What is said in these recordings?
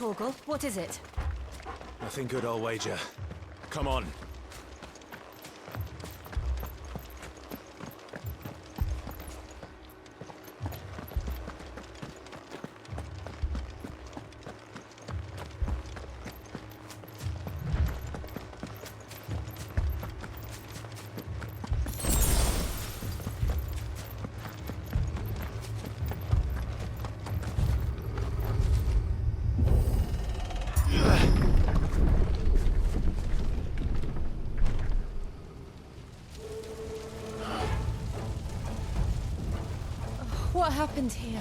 Torgal, what is it? Nothing good, I'll wager. Come on. What happened here?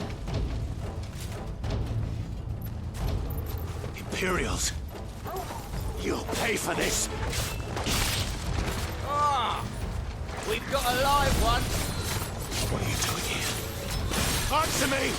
Imperials! You'll pay for this! Ah! We've got a live one! What are you doing here? Answer me!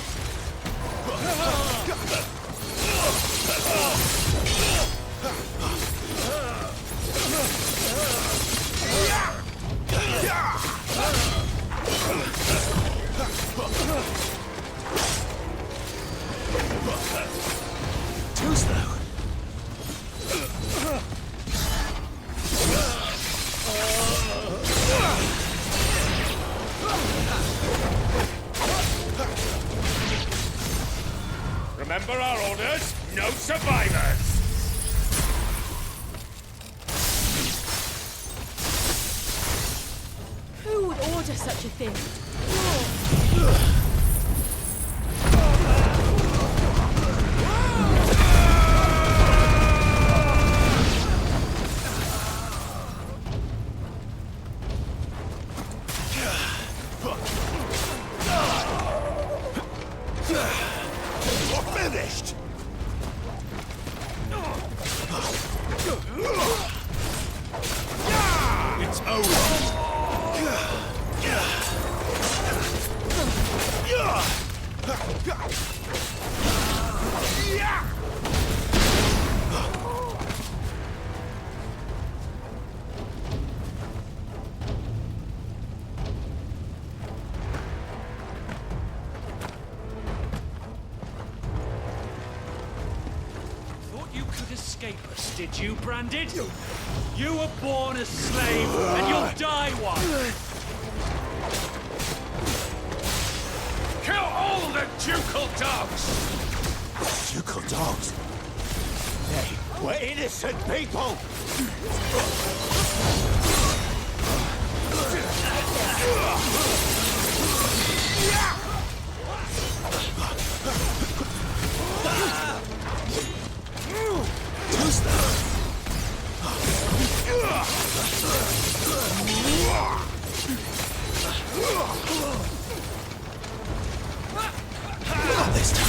Too slow. Remember our orders? No survivors! Who would order such a thing? You're finished! It's over! Thought you could escape us, did you, Branded? You were born a slave, and you'll die one! Kill all the ducal dogs! Ducal dogs? Hey, we're innocent people! Too slow. Not this time.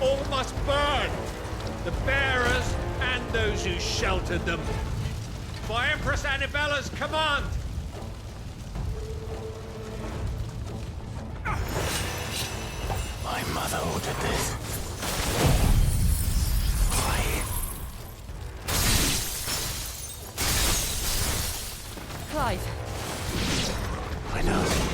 All must burn! The bearers and those who sheltered them. By Empress Annibella's command! My mother ordered this. Why? Clive, I know.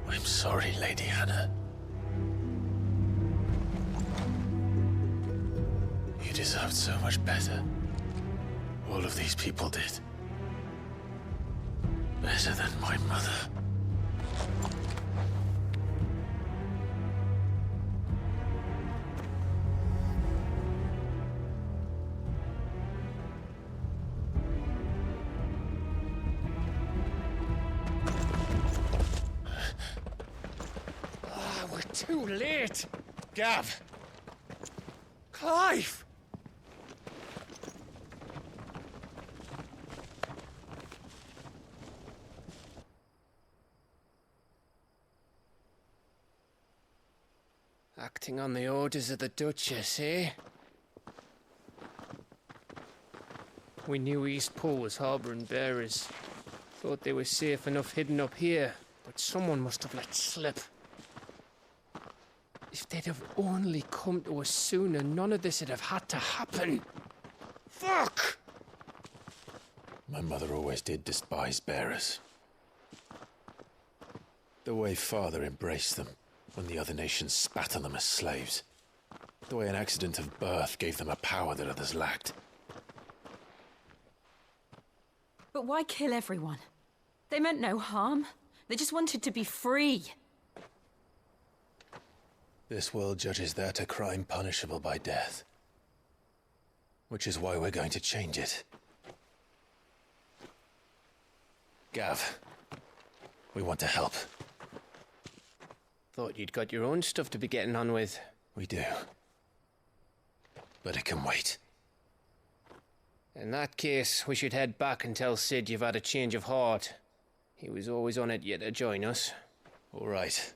I'm sorry, Lady Hannah. You deserved so much better. All of these people did. Better than my mother. We're too late. Gav. Clive. Acting on the orders of the Duchess, eh? We knew Eastpool was harbouring bearers. Thought they were safe enough hidden up here, but someone must have let slip. If they'd have only come to us sooner, none of this would have had to happen. Fuck! My mother always did despise bearers. The way Father embraced them when the other nations spat on them as slaves. The way an accident of birth gave them a power that others lacked. but why kill everyone? They meant no harm. They just wanted to be free. This world judges that a crime punishable by death. Which is why we're going to change it. Gav, we want to help. Thought you'd got your own stuff to be getting on with. We do. But it can wait. In that case, we should head back and tell Sid you've had a change of heart. He was always on it yet to join us. All right.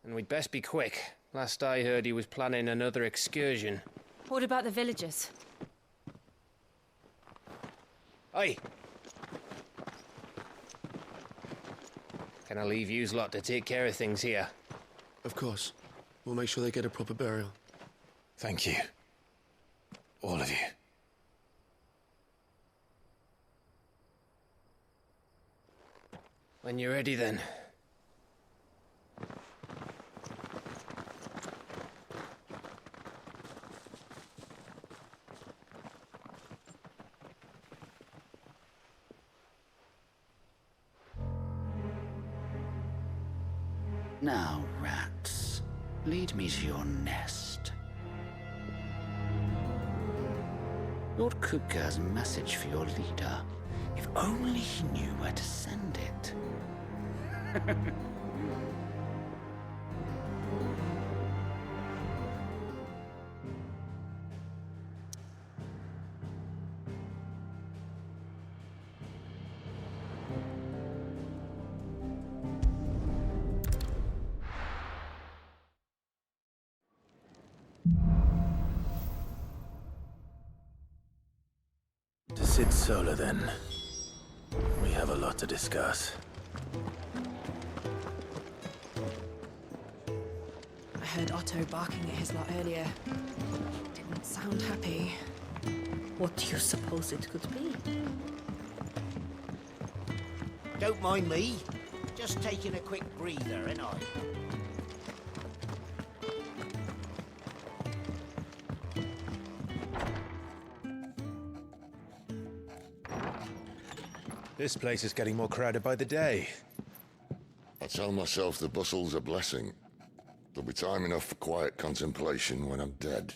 And we'd best be quick. Last I heard, he was planning another excursion. What about the villagers? Aye. Can I leave yous lot to take care of things here? Of course. We'll make sure they get a proper burial. Thank you. All of you. When you're ready, then. Now, rats, lead me to your nest. Lord Kupka has a message for your leader. If only he knew where to send it. To Sid Solar, then. We have a lot to discuss. I heard Otto barking at his lot earlier. Didn't sound happy. What do you suppose it could be? Don't mind me. Just taking a quick breather, ain't I? This place is getting more crowded by the day. I tell myself the bustle's a blessing. There'll be time enough for quiet contemplation when I'm dead.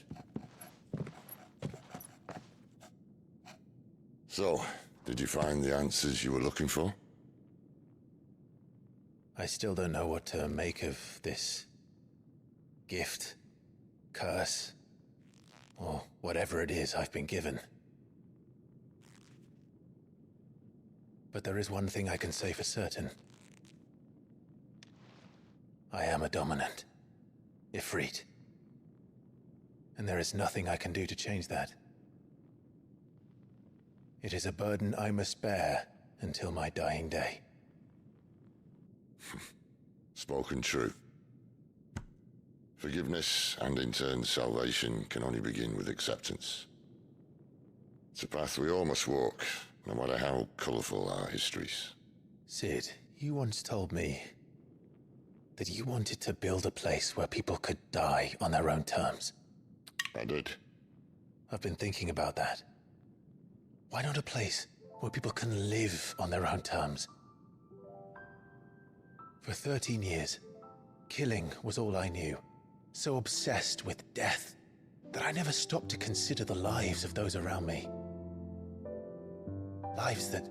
So, did you find the answers you were looking for? I still don't know what to make of this gift, curse, or whatever it is I've been given. But there is one thing I can say for certain. I am a dominant, Ifrit. And there is nothing I can do to change that. It is a burden I must bear until my dying day. Spoken true. Forgiveness and in turn salvation can only begin with acceptance. It's a path we all must walk, no matter how colourful our histories. Sid, you once told me that you wanted to build a place where people could die on their own terms. I did. I've been thinking about that. Why not a place where people can live on their own terms? For 13 years, killing was all I knew. So obsessed with death that I never stopped to consider the lives of those around me. Lives that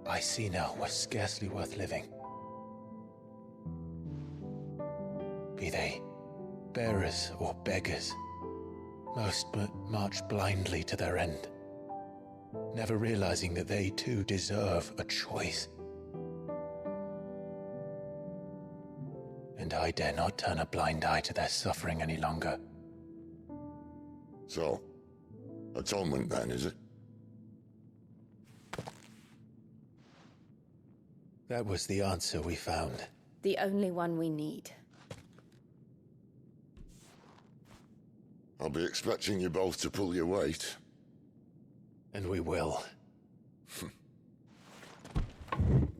I see now were scarcely worth living. Be they bearers or beggars, most march blindly to their end, never realizing that they too deserve a choice. And I dare not turn a blind eye to their suffering any longer. So, atonement then, is it? That was the answer we found. The only one we need. I'll be expecting you both to pull your weight. And we will.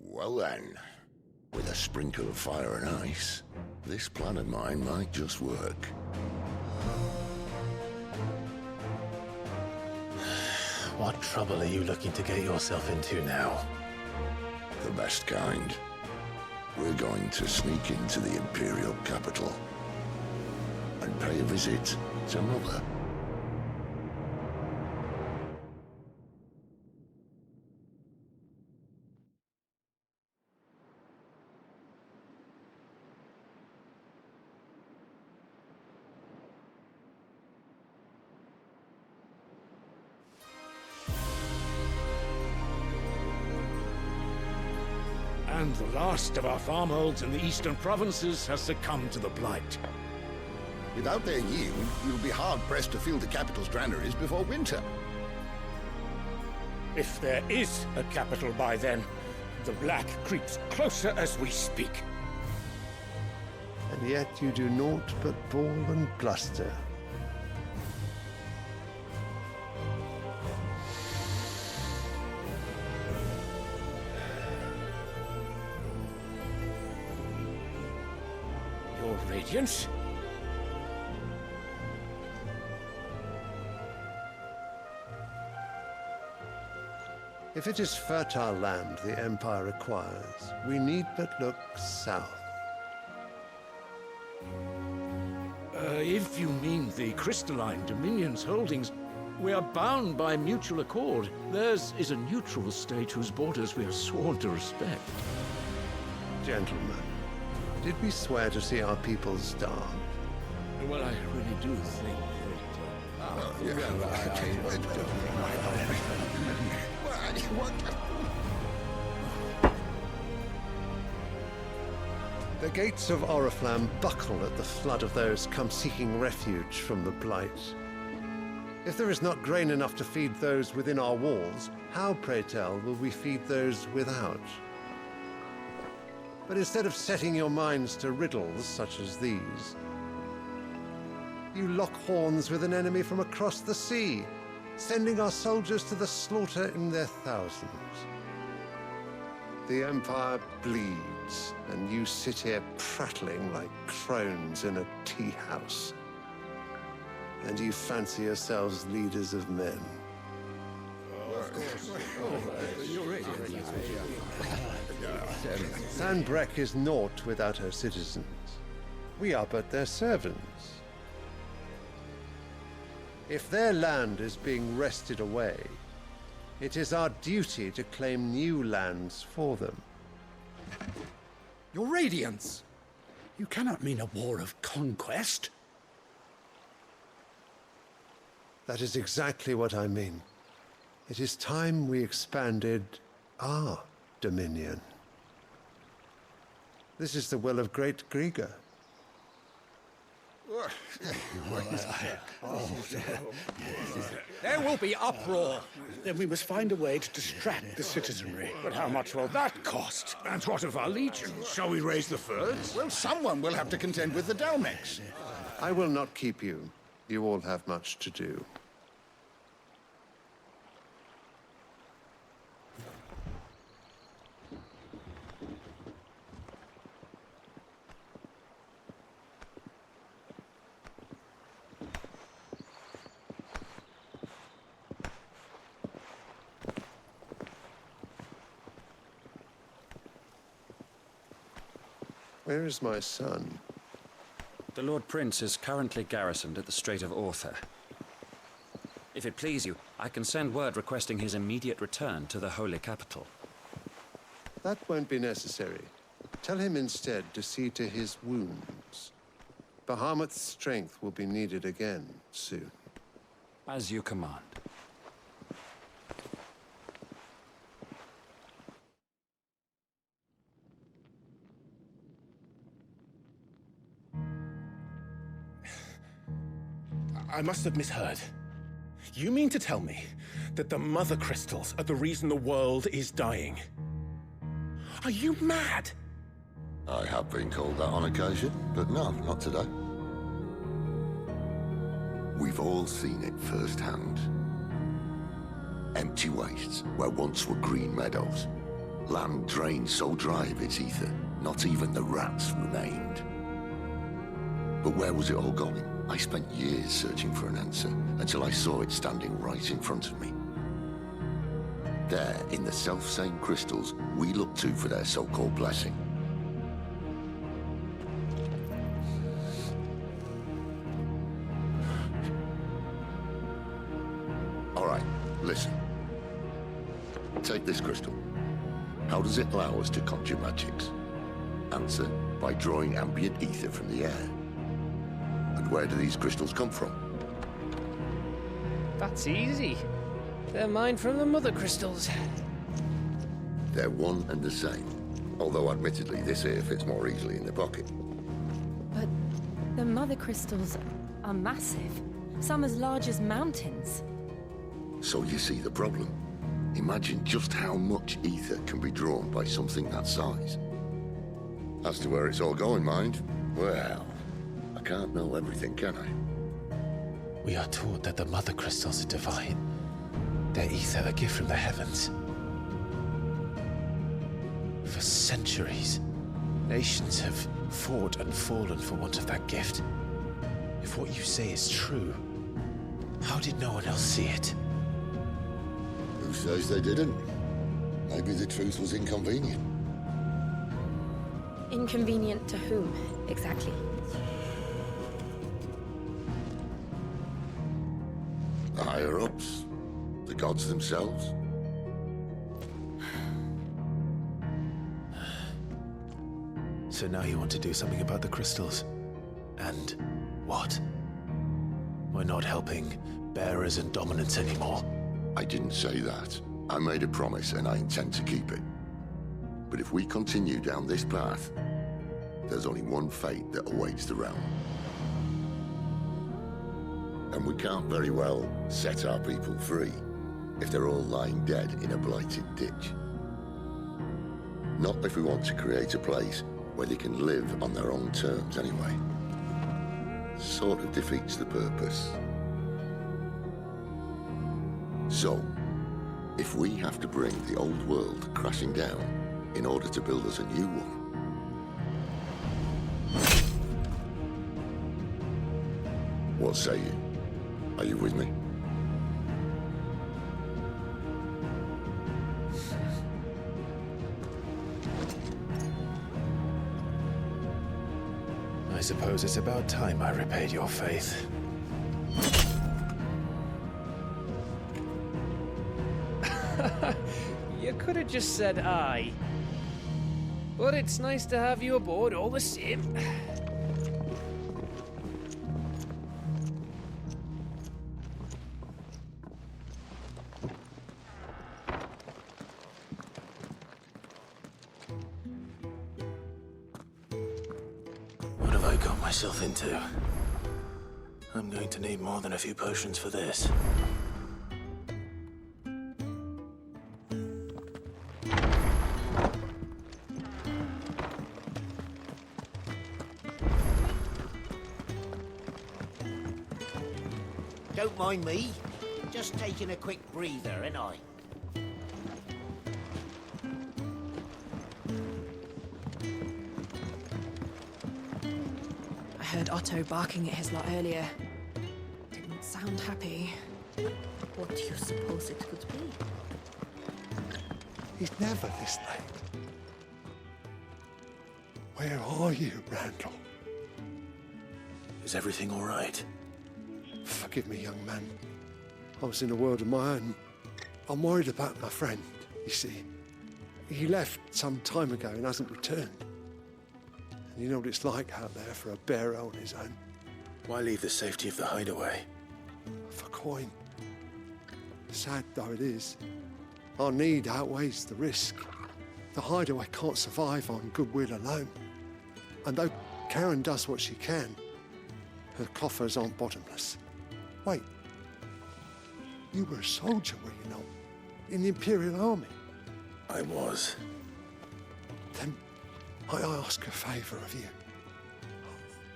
Well then, with a sprinkle of fire and ice, this plan of mine might just work. What trouble are you looking to get yourself into now? The best kind. We're going to sneak into the Imperial capital and pay a visit to Mother. And the last of our farmholds in the eastern provinces has succumbed to the blight. Without their yield, we'll be hard-pressed to fill the capital's granaries before winter. If there is a capital by then, the black creeps closer as we speak. And yet you do naught but bawl and bluster. Your Radiance? If it is fertile land the Empire requires, we need but look south. If you mean the crystalline Dominion's holdings, we are bound by mutual accord. Theirs is a neutral state whose borders we are sworn to respect. Gentlemen, did we swear to see our people starve? Well, I really do think The gates of Oriflamme buckle at the flood of those come seeking refuge from the blight. If there is not grain enough to feed those within our walls, how, pray tell, will we feed those without? But instead of setting your minds to riddles such as these, you lock horns with an enemy from across the sea, sending our soldiers to the slaughter in their thousands. The Empire bleeds, and you sit here prattling like crones in a tea house. And you fancy yourselves leaders of men. Sanbreque is naught without her citizens. We are but their servants. If their land is being wrested away, it is our duty to claim new lands for them. Your Radiance! You cannot mean a war of conquest. That is exactly what I mean. It is time we expanded our dominion. This is the will of great Grieger. There will be uproar. Then we must find a way to distract the citizenry. But how much will that cost? And what of our legions? Shall we raise the furs? Well, someone will have to contend with the Dalmex. I will not keep you. You all have much to do. Where is my son? The Lord Prince is currently garrisoned at the Strait of Arthur. If it please you, I can send word requesting his immediate return to the Holy Capital. That won't be necessary. Tell him instead to see to his wounds. Bahamut's strength will be needed again soon. As you command. I must have misheard. You mean to tell me that the Mother Crystals are the reason the world is dying? Are you mad? I have been called that on occasion, but no, not today. We've all seen it firsthand. Empty wastes where once were green meadows. Land drained so dry of its ether, not even the rats remained. But where was it all going? I spent years searching for an answer, until I saw it standing right in front of me. There, in the self-same crystals we look to for their so-called blessing. Listen. Take this crystal. How does it allow us to conjure magics? Answer, by drawing ambient ether from the air. And where do these crystals come from? That's easy. They're mine from the mother crystals. They're one and the same. Although admittedly, this here fits more easily in the pocket. But the mother crystals are massive. Some as large as mountains. So you see the problem. Imagine just how much ether can be drawn by something that size. As to where it's all going, mind, well, I can't know everything, can I? We are taught that the mother crystals are divine. Their ether a gift from the heavens. For centuries, nations have fought and fallen for want of that gift. If what you say is true, how did no one else see it? Who says they didn't? Maybe the truth was inconvenient. Inconvenient to whom, exactly? The higher-ups? The gods themselves? So now you want to do something about the crystals? And what? We're not helping bearers and dominants anymore. I didn't say that. I made a promise and I intend to keep it. But if we continue down this path, there's only one fate that awaits the realm. And we can't very well set our people free if they're all lying dead in a blighted ditch. Not if we want to create a place where they can live on their own terms anyway. Sort of defeats the purpose. So, if we have to bring the old world crashing down in order to build us a new one, what say you? Are you with me? I suppose it's about time I repaid your faith. You could have just said aye. But it's nice to have you aboard all the same. What have I got myself into? I'm going to need more than a few potions for this. Don't mind me. Just taking a quick breather, ain't I? I heard Otto barking at his lot earlier. Didn't sound happy. What do you suppose it could be? He's never this late. Where are you, Randall? Is everything all right? Forgive me, young man. I was in a world of my own. I'm worried about my friend, you see. He left some time ago and hasn't returned. And you know what it's like out there for a bearer on his own. Why leave the safety of the hideaway? For coin. Sad though it is, our need outweighs the risk. The hideaway can't survive on goodwill alone. And though Karen does what she can, her coffers aren't bottomless. Wait, you were a soldier, were you not? In the Imperial Army? I was. Then I ask a favour of you.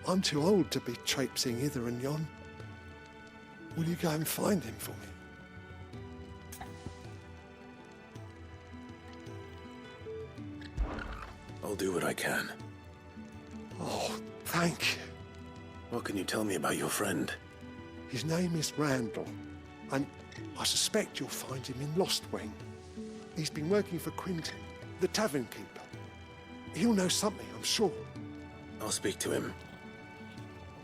I'm too old to be traipsing hither and yon. Will you go and find him for me? I'll do what I can. Oh, thank you. What can you tell me about your friend? His name is Randall, and I suspect you'll find him in Lost Wing. He's been working for Quinton, the tavern keeper. He'll know something, I'm sure. I'll speak to him.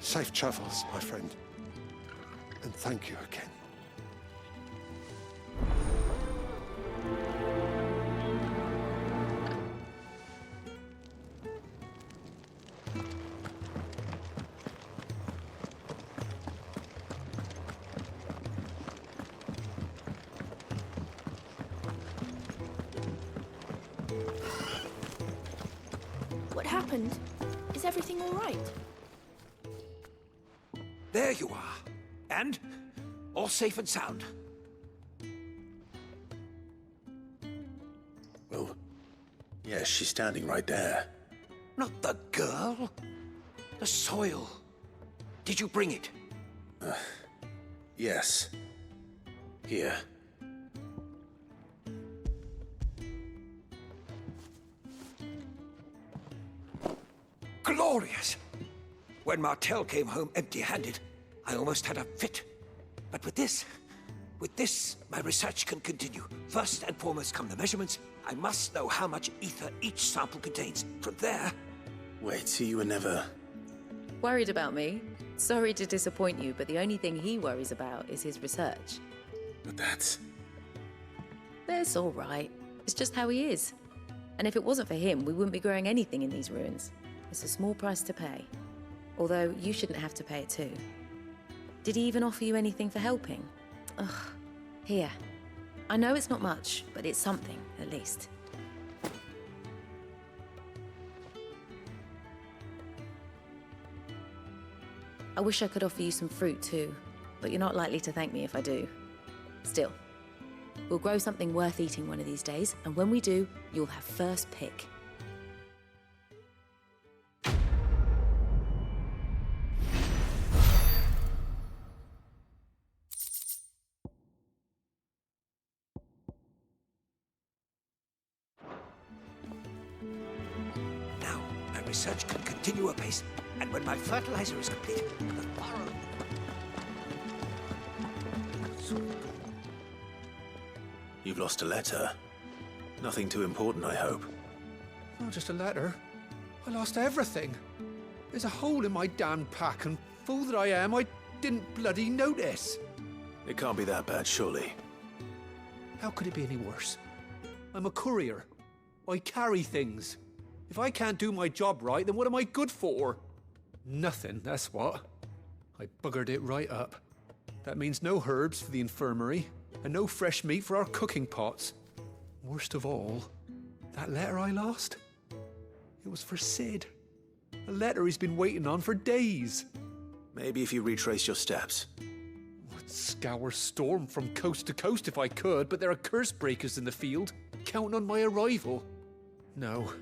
Safe travels, my friend. And thank you again. happened? Is everything all right? There you are. And all safe and sound. Well, yes, she's standing right there. Not the girl. The soil. Did you bring it? Yes. Here. Glorious! When Martel came home empty-handed, I almost had a fit. But with this, my research can continue. First and foremost come the measurements. I must know how much ether each sample contains. From there... Wait, so you were never... Worried about me? Sorry to disappoint you, but the only thing he worries about is his research. But that's... That's all right. It's just how he is. And if it wasn't for him, we wouldn't be growing anything in these ruins. It's a small price to pay. Although, you shouldn't have to pay it too. Did he even offer you anything for helping? Ugh. Here. I know it's not much, but it's something, at least. I wish I could offer you some fruit too, but you're not likely to thank me if I do. Still, we'll grow something worth eating one of these days, and when we do, you'll have first pick. Now, my research can continue apace, and when my fertilizer is complete, the farrow... You've lost a letter. Nothing too important, I hope. Not just a letter. I lost everything. There's a hole in my damn pack, and fool that I am, I didn't bloody notice. It can't be that bad, surely. How could it be any worse? I'm a courier. I carry things. If I can't do my job right, then what am I good for? Nothing, that's what. I buggered it right up. That means no herbs for the infirmary, and no fresh meat for our cooking pots. Worst of all, that letter I lost? It was for Sid. A letter he's been waiting on for days. Maybe if you retrace your steps. I'd scour Storm from coast to coast if I could, but there are curse breakers in the field, counting on my arrival. No,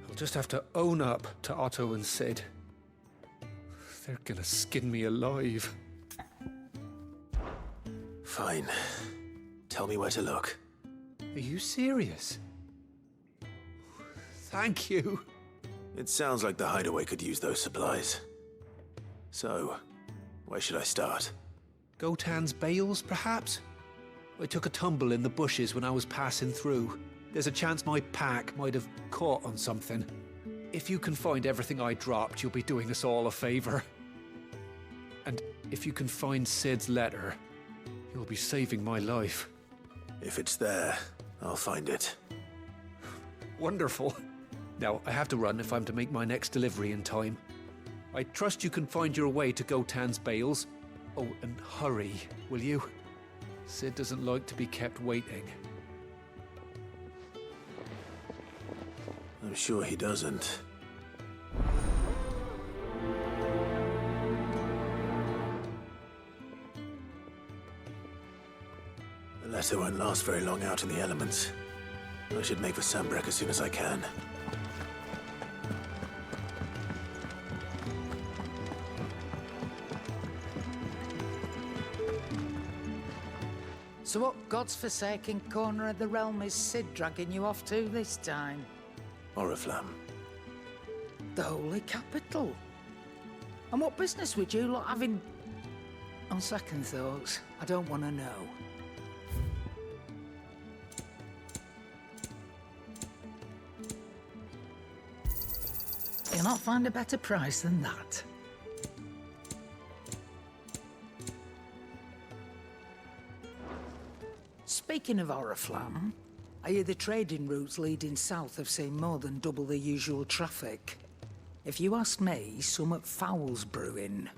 I'll just have to own up to Otto and Sid. They're gonna skin me alive. Fine. Tell me where to look. Are you serious? Thank you. It sounds like the hideaway could use those supplies. So, where should I start? Gotan's bales, perhaps? I took a tumble in the bushes when I was passing through. There's a chance my pack might have caught on something. If you can find everything I dropped, you'll be doing us all a favor. And if you can find Sid's letter, you'll be saving my life. If it's there, I'll find it. Wonderful. Now, I have to run if I'm to make my next delivery in time. I trust you can find your way to Gotan's bales. Oh, and hurry, will you? Sid doesn't like to be kept waiting. I'm sure he doesn't. The letter won't last very long out in the elements. I should make for Sambrek as soon as I can. So what god's-forsaken corner of the realm is Sid dragging you off to this time? Oriflamme. The Holy Capital. And what business would you lot having... On second thoughts, I don't want to know. You'll not find a better price than that. Speaking of Oriflamme, I hear the trading routes leading south have seen more than double the usual traffic. If you ask me, somewhat foul's brewing.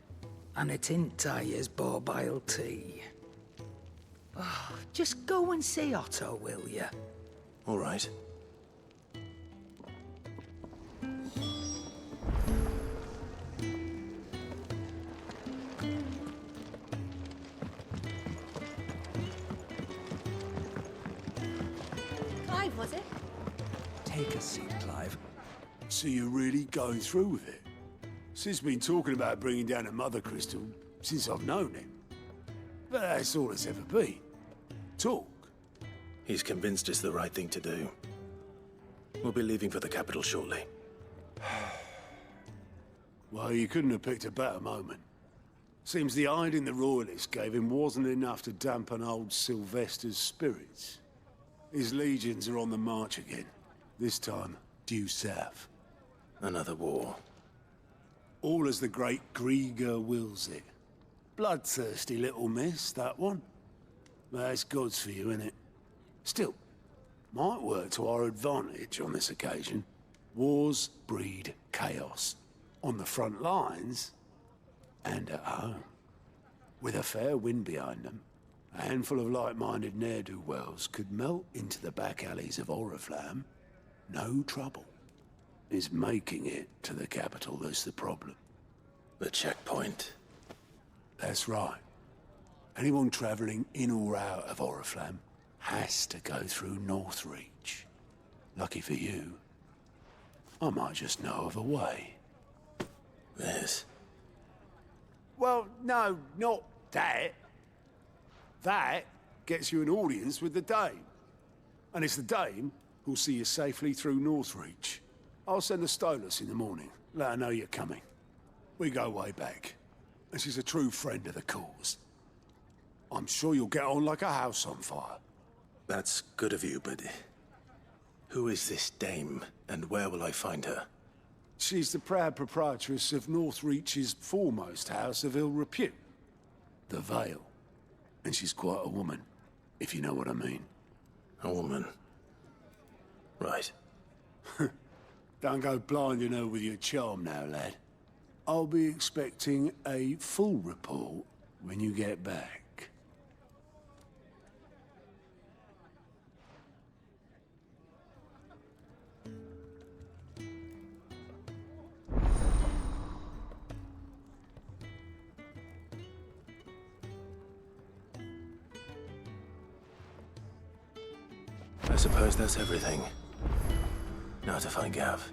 And it ain't Tyre's borbile tea. Oh, just go and see Otto, will you? All right. Take a seat, Clive. So you're really going through with it? Sid's been talking about bringing down a mother crystal since I've known him. But that's all it's ever been. Talk. He's convinced it's the right thing to do. We'll be leaving for the capital shortly. Well, you couldn't have picked a better moment. Seems the hiding the royalists gave him wasn't enough to dampen old Sylvester's spirits. His legions are on the march again. This time, due south. Another war. All as the great Grieger wills it. Bloodthirsty little miss, that one. That's God's for you, innit? Still, might work to our advantage on this occasion. Wars breed chaos. On the front lines, and at home. With a fair wind behind them, a handful of like-minded ne'er-do-wells could melt into the back alleys of Oriflamme. No trouble. It's making it to the capital that's the problem. The checkpoint. That's right. Anyone travelling in or out of Oriflamme has to go through Northreach. Lucky for you, I might just know of a way. Yes. Well, no, not that. That gets you an audience with the Dame. And it's the Dame who'll see you safely through Northreach. I'll send the Stolas in the morning. Let her know you're coming. We go way back. And she's a true friend of the cause. I'm sure you'll get on like a house on fire. That's good of you, but who is this dame, and where will I find her? She's the proud proprietress of Northreach's foremost house of ill repute, the Vale. And she's quite a woman, if you know what I mean. A woman? Right. Don't go blinding her with your charm now, lad. I'll be expecting a full report when you get back. I suppose that's everything. Now to find Gav.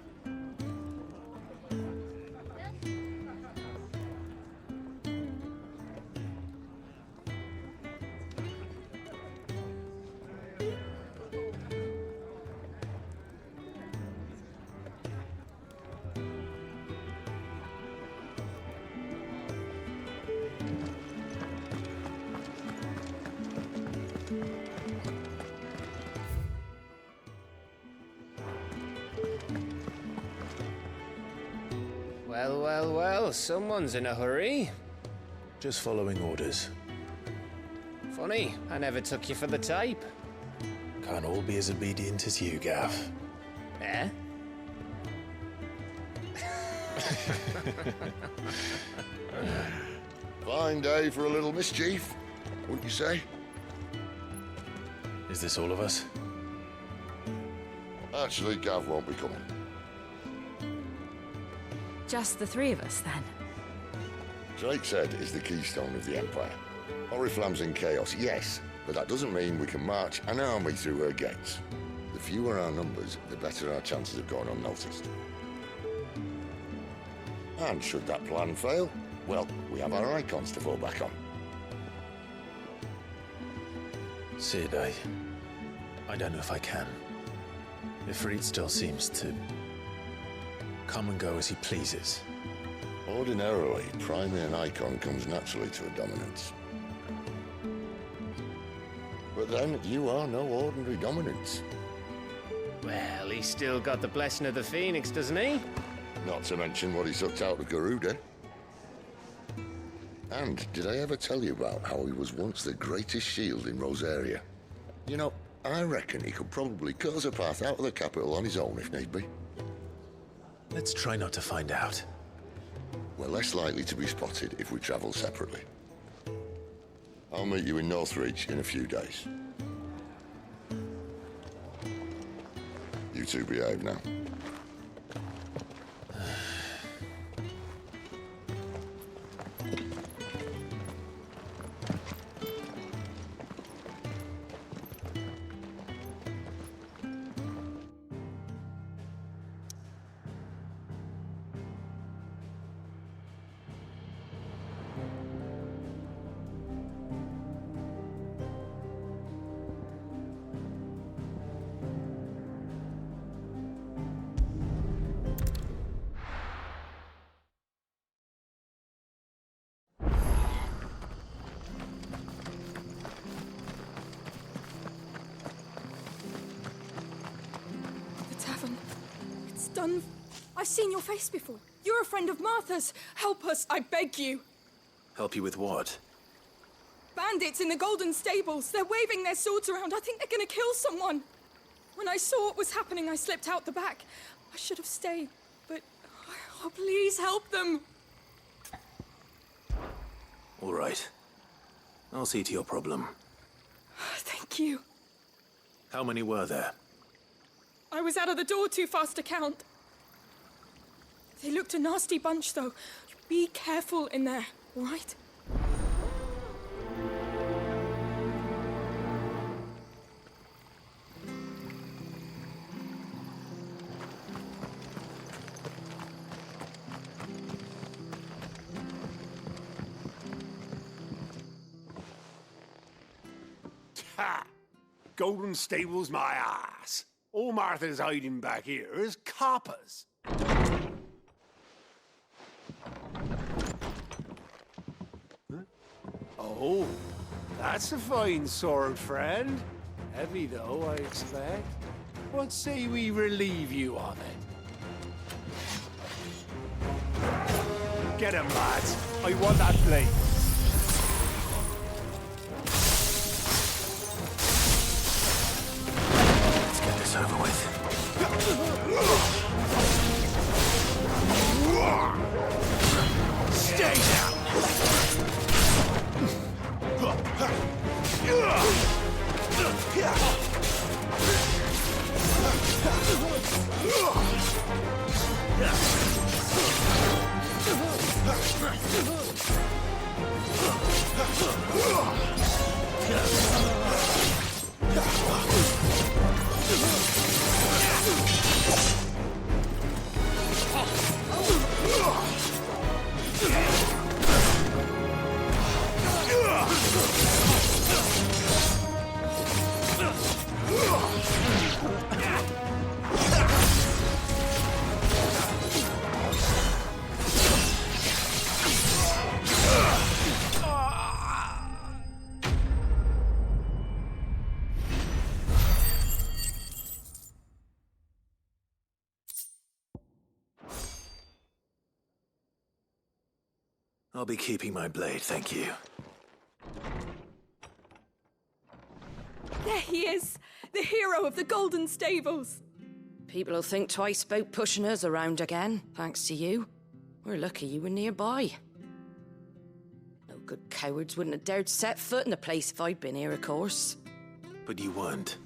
Well, someone's in a hurry. Just following orders. Funny, I never took you for the type. Can't all be as obedient as you, Gav. Eh? Fine day for a little mischief, wouldn't you say? Is this all of us? Actually, Gav won't be coming. Just the three of us, then? Drake's Head is the keystone of the Empire. Oriflamme's in chaos, yes, but that doesn't mean we can march an army through her gates. The fewer our numbers, the better our chances of going unnoticed. And should that plan fail, well, we have our icons to fall back on. Sid, I don't know if I can. Ifrit still seems to come and go as he pleases. Ordinarily, priming an icon comes naturally to a dominance. But then, you are no ordinary dominance. Well, he's still got the blessing of the Phoenix, doesn't he? Not to mention what he sucked out of Garuda. And did I ever tell you about how he was once the greatest shield in Rosaria? You know, I reckon he could probably cut us a path out of the capital on his own if need be. Let's try not to find out. We're less likely to be spotted if we travel separately. I'll meet you in Northreach in a few days. You two behave now. done... I've seen your face before. You're a friend of Martha's. Help us, I beg you. Help you with what? Bandits in the Golden Stables. They're waving their swords around. I think they're gonna kill someone. When I saw what was happening, I slipped out the back. I should have stayed, but... Oh, please help them. All right. I'll see to your problem. Thank you. How many were there? I was out of the door too fast to count. They looked a nasty bunch, though. Be careful in there, all right? Ha! Golden Stables my ass. All Martha's hiding back here is coppers. Huh? Oh, that's a fine sword, friend. Heavy, though, I expect. What say we relieve you of it? Get him, lads. I want that blade. Let's get this over with. Stay down! I'll be keeping my blade, thank you. There he is, the hero of the Golden Stables. People will think twice about pushing us around again, thanks to you. We're lucky you were nearby. No good cowards wouldn't have dared set foot in the place if I'd been here, of course. But you weren't.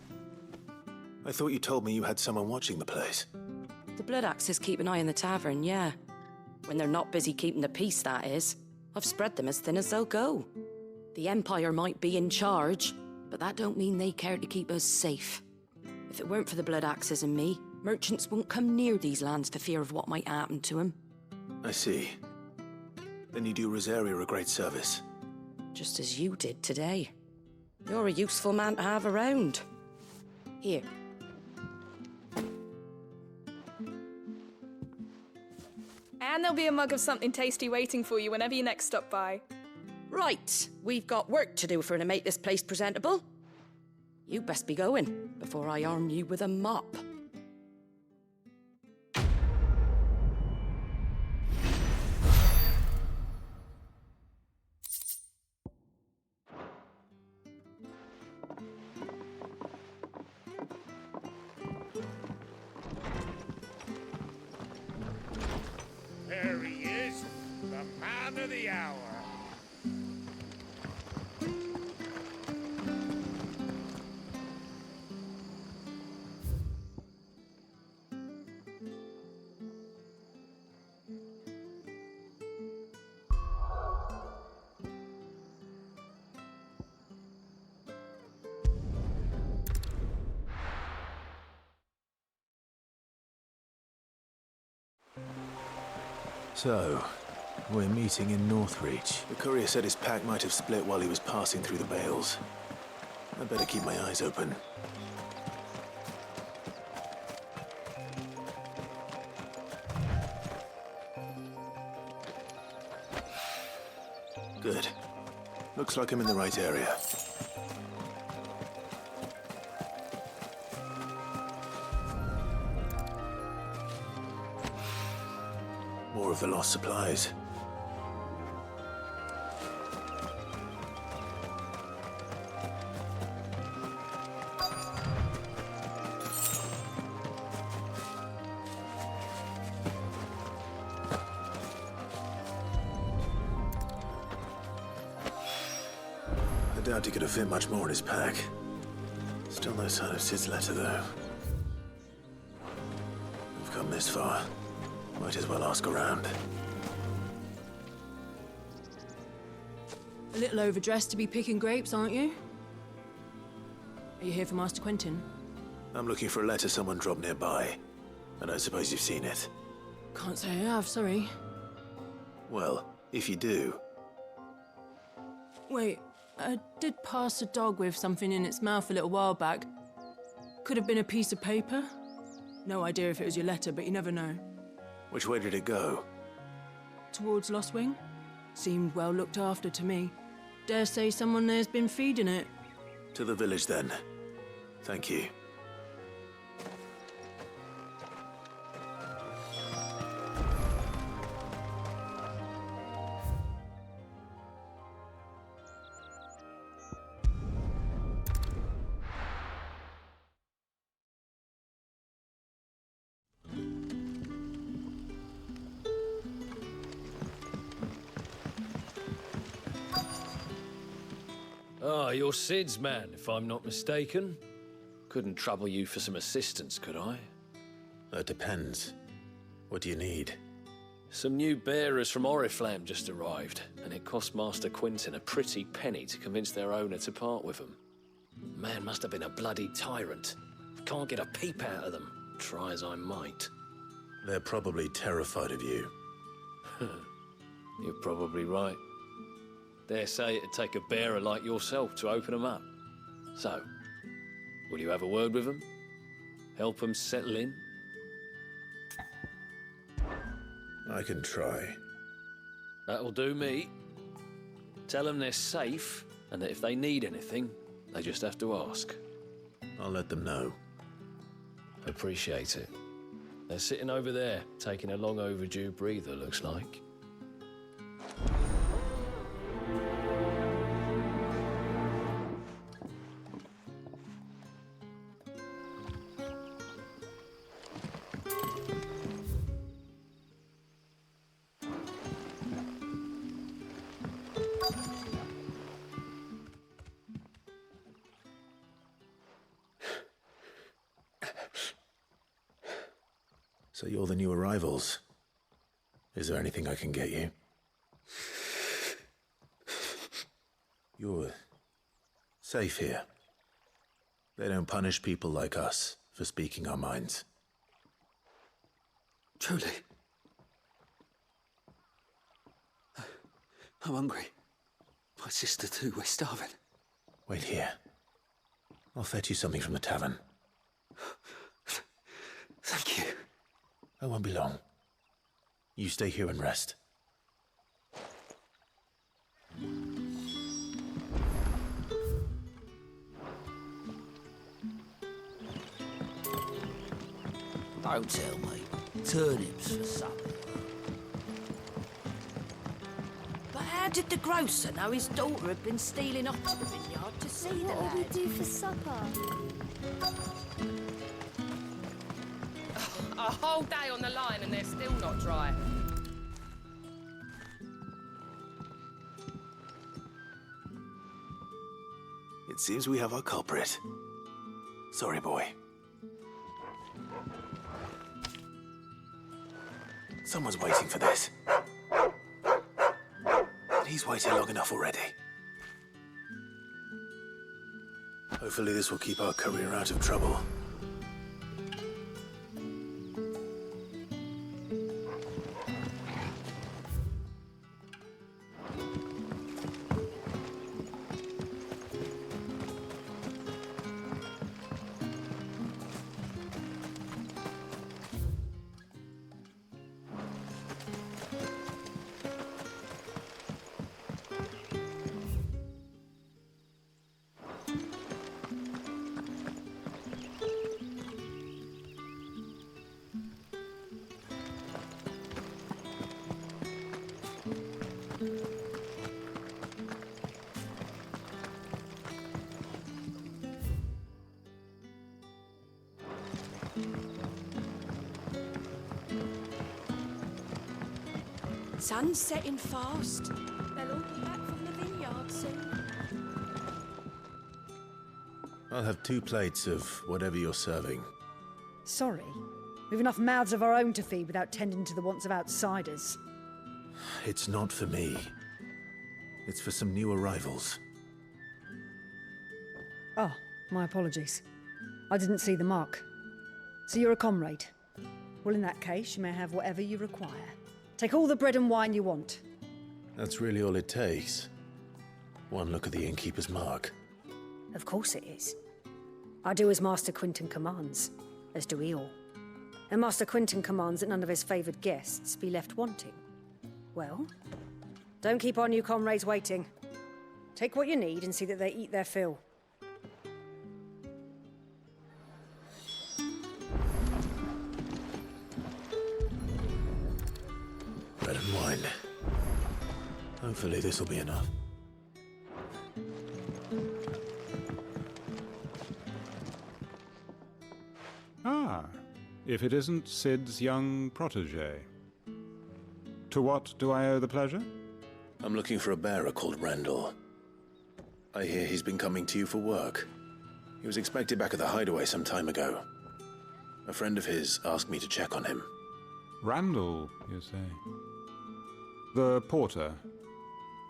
I thought you told me you had someone watching the place. The Blood Axes keep an eye on the tavern, yeah. When they're not busy keeping the peace, that is. I've spread them as thin as they'll go. The Empire might be in charge, but that don't mean they care to keep us safe. If it weren't for the Blood Axes and me, merchants won't come near these lands for fear of what might happen to them. I see. Then you do Rosaria a great service. Just as you did today. You're a useful man to have around. Here. And there'll be a mug of something tasty waiting for you whenever you next stop by. Right, we've got work to do for to make this place presentable. You best be going before I arm you with a mop. There he is, the man of the hour. So, we're meeting in Northreach. The courier said his pack might have split while he was passing through the bales. I better keep my eyes open. Good. Looks like I'm in the right area. more of the lost supplies. I doubt he could have fit much more in his pack. Still no sign of Sid's letter, though. We've come this far. Might as well ask around. A little overdressed to be picking grapes, aren't you? Are you here for Master Quentin? I'm looking for a letter someone dropped nearby. I don't suppose you've seen it. Can't say I have, sorry. Well, if you do, Wait, I did pass a dog with something in its mouth a little while back. Could have been a piece of paper. No idea if it was your letter, but you never know. which way did it go? Towards Lost Wing? Seemed well looked after to me. Dare say someone there's been feeding it. To the village, then. Thank you. Ah, you're Sid's man, if I'm not mistaken. Couldn't trouble you for some assistance, could I? That depends. What do you need? Some new bearers from Oriflamme just arrived, and it cost Master Quentin a pretty penny to convince their owner to part with them. Man must have been a bloody tyrant. Can't get a peep out of them, try as I might. They're probably terrified of you. You're probably right. Dare say it'd take a bearer like yourself to open them up. So, will you have a word with them? Help them settle in? I can try. That'll do me. Tell them they're safe, and that if they need anything, they just have to ask. I'll let them know. Appreciate it. They're sitting over there, taking a long overdue breather, looks like. So you're the new arrivals. Is there anything I can get you? You're safe here. They don't punish people like us for speaking our minds. Truly. I'm hungry. My sister too, we're starving. Wait here. I'll fetch you something from the tavern. Thank you. I won't be long. You stay here and rest. Don't tell me. Turnips for supper. But how did the grocer know his daughter had been stealing off to the vineyard to see the What will we lad? do for supper? A whole day on the line and they're still not dry. It seems we have our culprit. Sorry, boy. Someone's waiting for this. And he's waited long enough already. Hopefully this will keep our career out of trouble. Sun's setting fast. They'll all be back from the vineyard soon. I'll have 2 plates of whatever you're serving. Sorry. We've enough mouths of our own to feed without tending to the wants of outsiders. It's not for me. It's for some new arrivals. Oh, my apologies. I didn't see the mark. So you're a comrade. Well, in that case, you may have whatever you require. Take all the bread and wine you want. That's really all it takes. One look at the innkeeper's mark. Of course it is. I do as Master Quinton commands, as do we all. And Master Quinton commands that none of his favoured guests be left wanting. Well, don't keep our new comrades waiting. Take what you need and see that they eat their fill. Bread and wine. Hopefully this'll be enough. Ah, if it isn't Sid's young protege. To what do I owe the pleasure? I'm looking for a bearer called Randall. I hear he's been coming to you for work. He was expected back at the hideaway some time ago. A friend of his asked me to check on him. Randall, you say? The porter?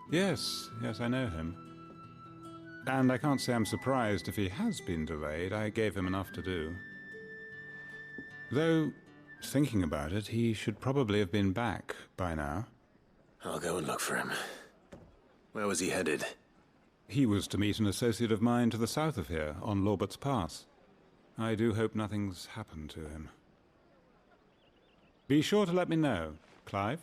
Yes, I know him. And I can't say I'm surprised if he has been delayed. I gave him enough to do. Though, thinking about it, he should probably have been back by now. I'll go and look for him. Where was he headed? He was to meet an associate of mine to the south of here, on Lorbert's Pass. I do hope nothing's happened to him. Be sure to let me know, Clive.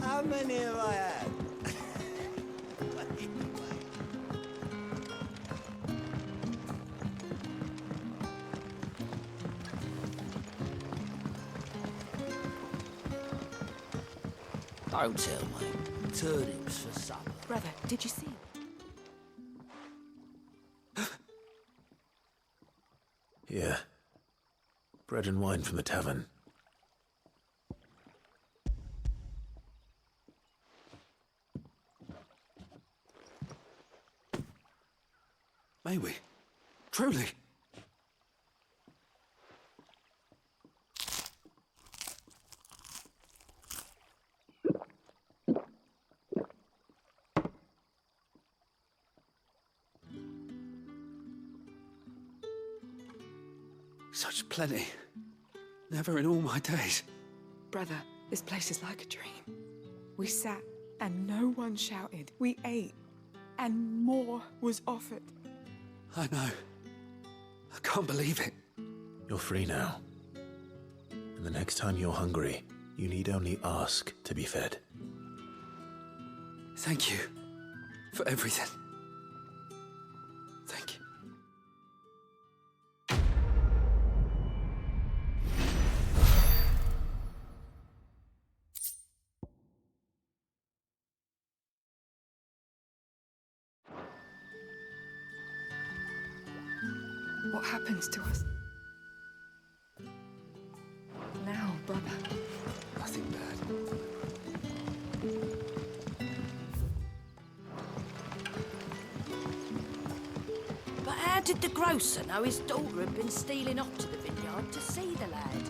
How many have I had? Don't tell me. Turnips for supper. Brother, did you see? Yeah. Bread and wine from the tavern. May we? Truly? Such plenty. Never in all my days. Brother, this place is like a dream. We sat and no one shouted. We ate and more was offered. I know. I can't believe it. You're free now. And the next time you're hungry, you need only ask to be fed. Thank you for everything. Thank you. What happens to us? Now, brother. Nothing bad. But how did the grocer know his daughter had been stealing off to the vineyard to see the lad?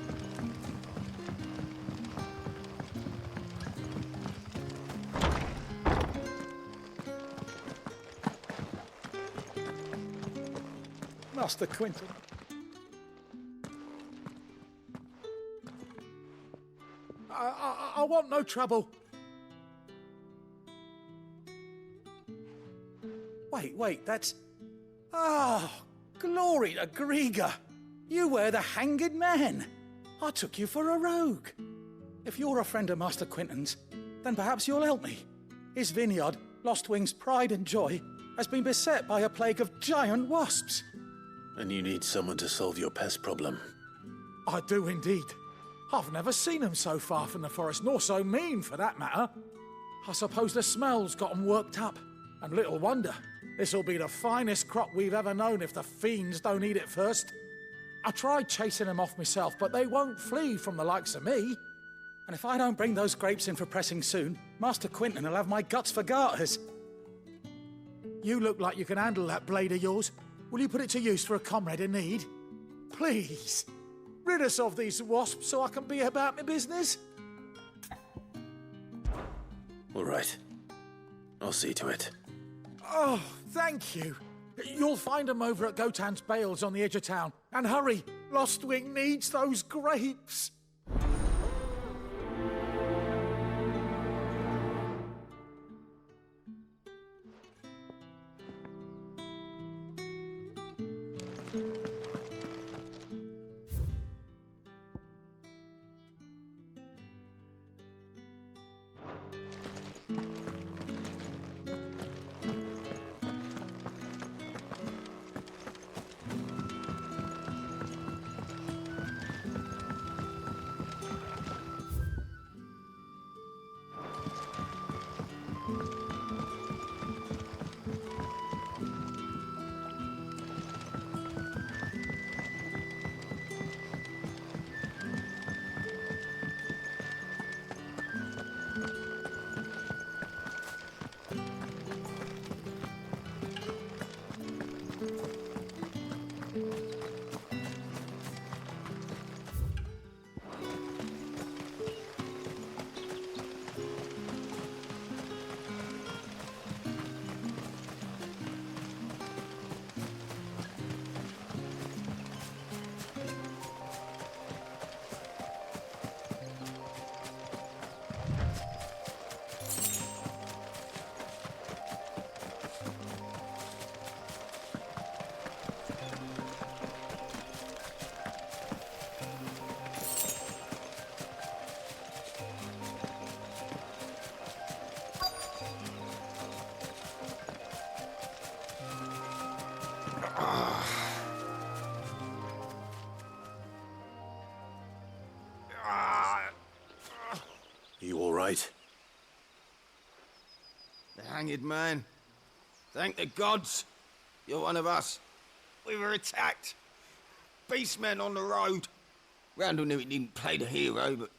Master Quinton. I want no trouble. Wait, that's... Ah, glory to Grieger. You were the hanged man. I took you for a rogue. If you're a friend of Master Quinton's, then perhaps you'll help me. His vineyard, Lostwing's pride and joy, has been beset by a plague of giant wasps. And you need someone to solve your pest problem. I do indeed. I've never seen them so far from the forest, nor so mean, for that matter. I suppose the smell's got 'em worked up. And little wonder. This'll be the finest crop we've ever known if the fiends don't eat it first. I tried chasing them off myself, but they won't flee from the likes of me. And if I don't bring those grapes in for pressing soon, Master Quinton will have my guts for garters. You look like you can handle that blade of yours. Will you put it to use for a comrade in need? Please, rid us of these wasps so I can be about my business. All right. I'll see to it. Oh, thank you. You'll find them over at Gotan's Bales on the edge of town. And hurry, Lostwing needs those grapes. You all right? The hanged man. Thank the gods. You're one of us. We were attacked. Beastmen on the road. Randall knew he didn't play the hero, but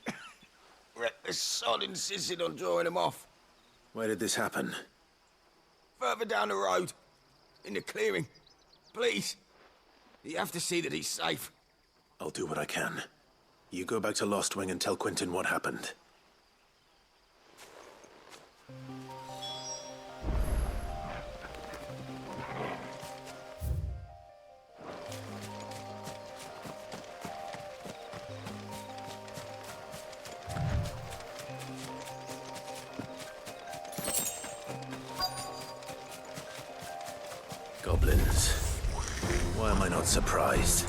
reckless sod insisted on drawing him off. Where did this happen? Further down the road. In the clearing. Please. You have to see that he's safe. I'll do what I can. You go back to Lostwing and tell Quinton what happened. Goblins. Why am I not surprised?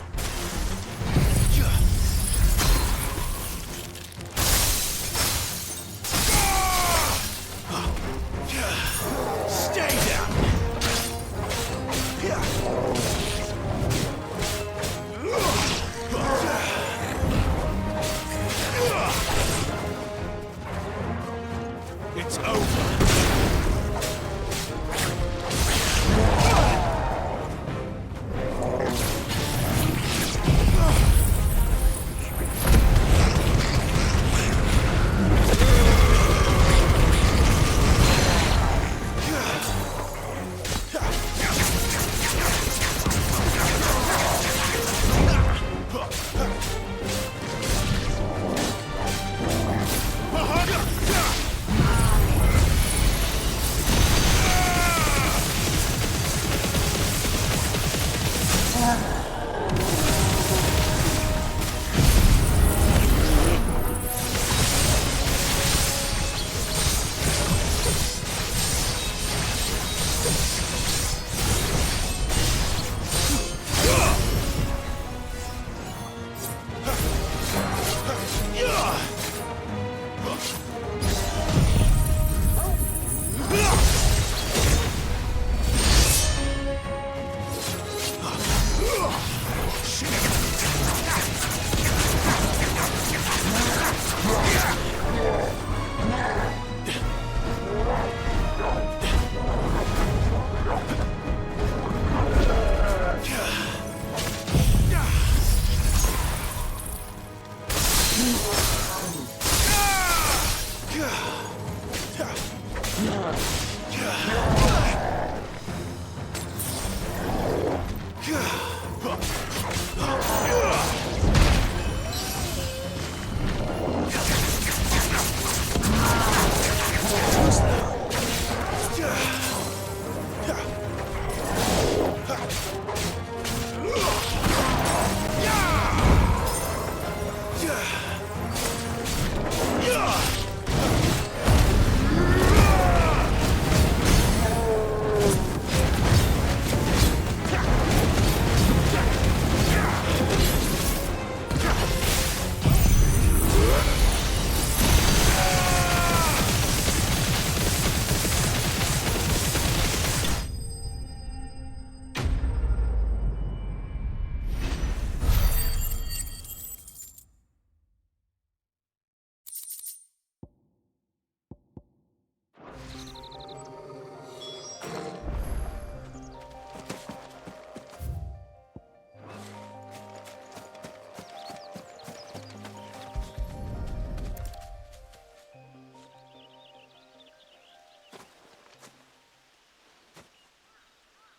Stay down! It's over.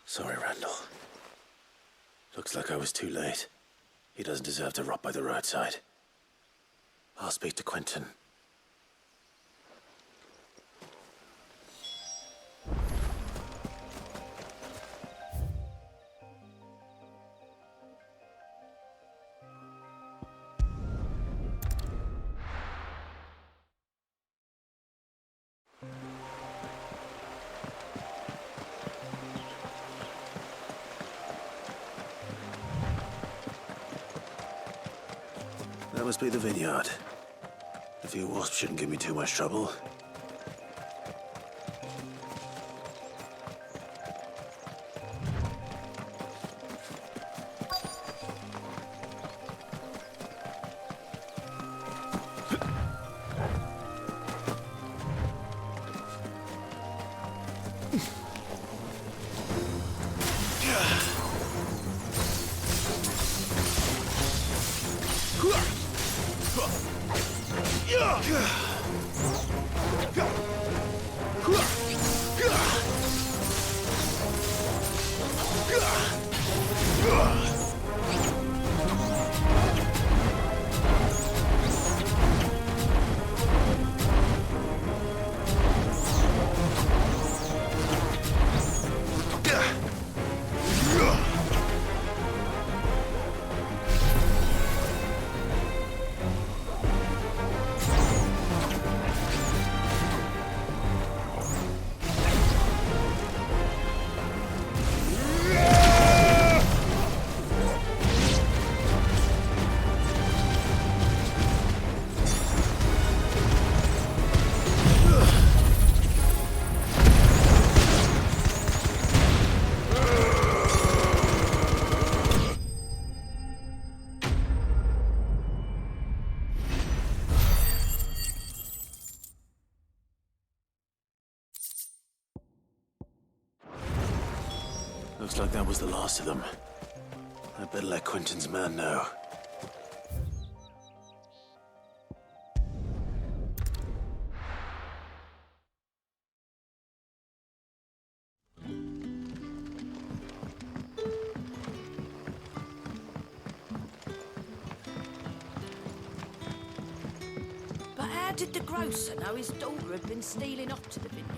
Sorry, Randall. Looks like I was too late. He doesn't deserve to rot by the roadside. I'll speak to Quentin. That must be the vineyard. A few wasps shouldn't give me too much trouble. Looks like that was the last of them. I'd better let Quentin's man know. But how did the grocer know his daughter had been stealing off to the vineyard?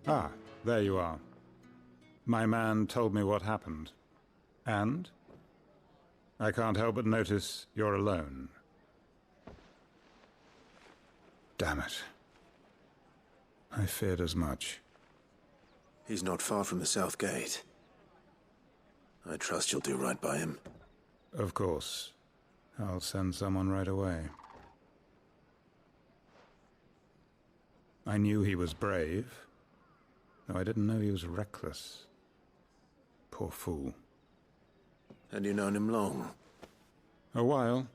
Ah, there you are. My man told me what happened. And? I can't help but notice you're alone. Damn it. I feared as much. He's not far from the south gate. I trust you'll do right by him. Of course. I'll send someone right away. I knew he was brave, though I didn't know he was reckless. Poor fool. And you known him long? A while.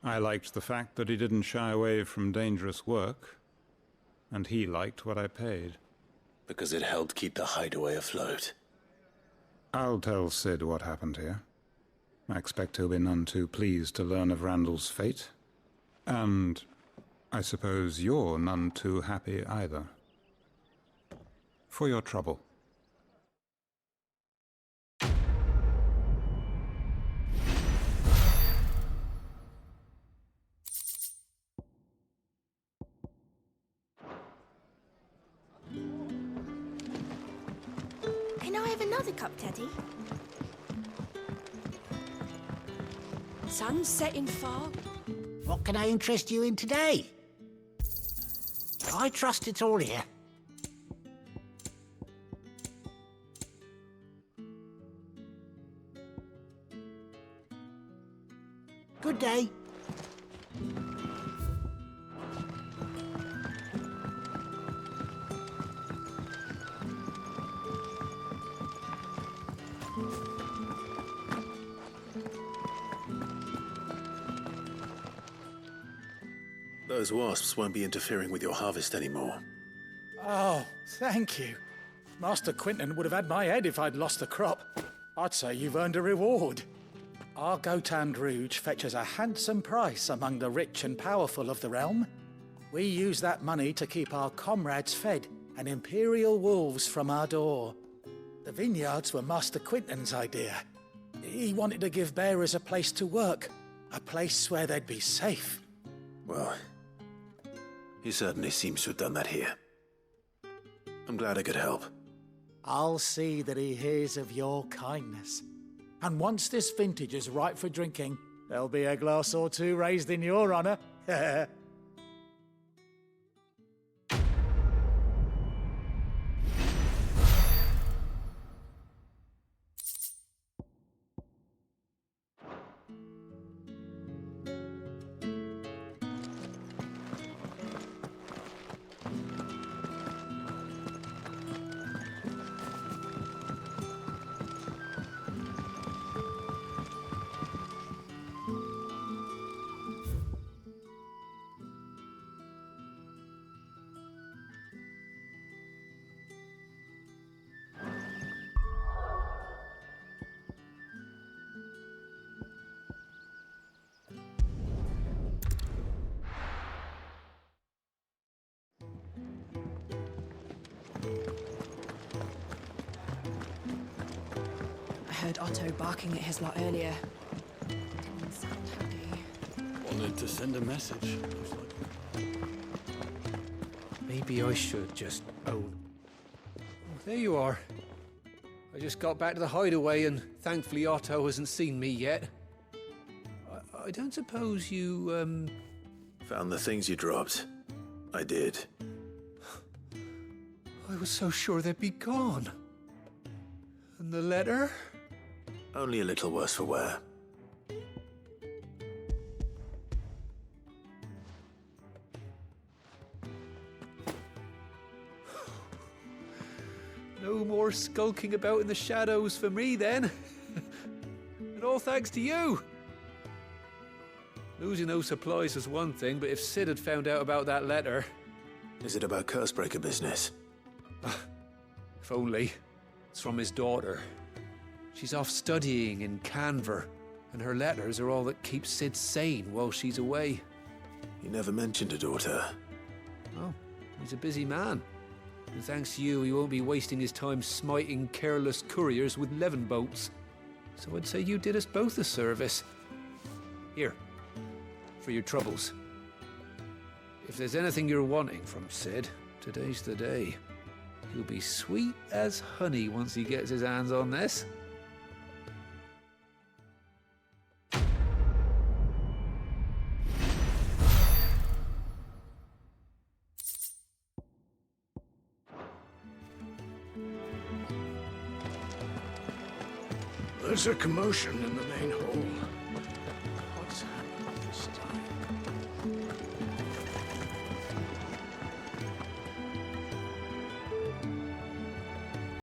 I liked the fact that he didn't shy away from dangerous work, and he liked what I paid. Because it helped keep the hideaway afloat. I'll tell Sid what happened here. I expect he'll be none too pleased to learn of Randall's fate. And I suppose you're none too happy either. For your trouble. Can I have another cup, Teddy? Sun's setting far. What can I interest you in today? I trust it's all here. Good day. Those wasps won't be interfering with your harvest anymore. Oh, thank you. Master Quinton would have had my head if I'd lost the crop. I'd say you've earned a reward. Our Gotand Rouge fetches a handsome price among the rich and powerful of the realm. We use that money to keep our comrades fed and imperial wolves from our door. The vineyards were Master Quinton's idea. He wanted to give bearers a place to work, a place where they'd be safe. Well, he certainly seems to have done that here. I'm glad I could help. I'll see that he hears of your kindness. And once this vintage is ripe for drinking, there'll be a glass or two raised in your honor. I heard Otto barking at his lot earlier. Didn't sound happy. Wanted to send a message. Maybe I should just own. Oh, there you are. I just got back to the hideaway and thankfully Otto hasn't seen me yet. I don't suppose you, Found the things you dropped. I did. I was so sure they'd be gone. And the letter? Only a little worse for wear. No more skulking about in the shadows for me, then. And all thanks to you. Losing those supplies was one thing, but if Sid had found out about that letter... Is it about Cursebreaker business? If only. It's from his daughter. She's off studying in Canver, and her letters are all that keeps Sid sane while she's away. He never mentioned a daughter. Oh, he's a busy man. And thanks to you, he won't be wasting his time smiting careless couriers with levin bolts. So I'd say you did us both a service. Here, for your troubles. If there's anything you're wanting from Sid, today's the day. He'll be sweet as honey once he gets his hands on this. There's a commotion in the main hall.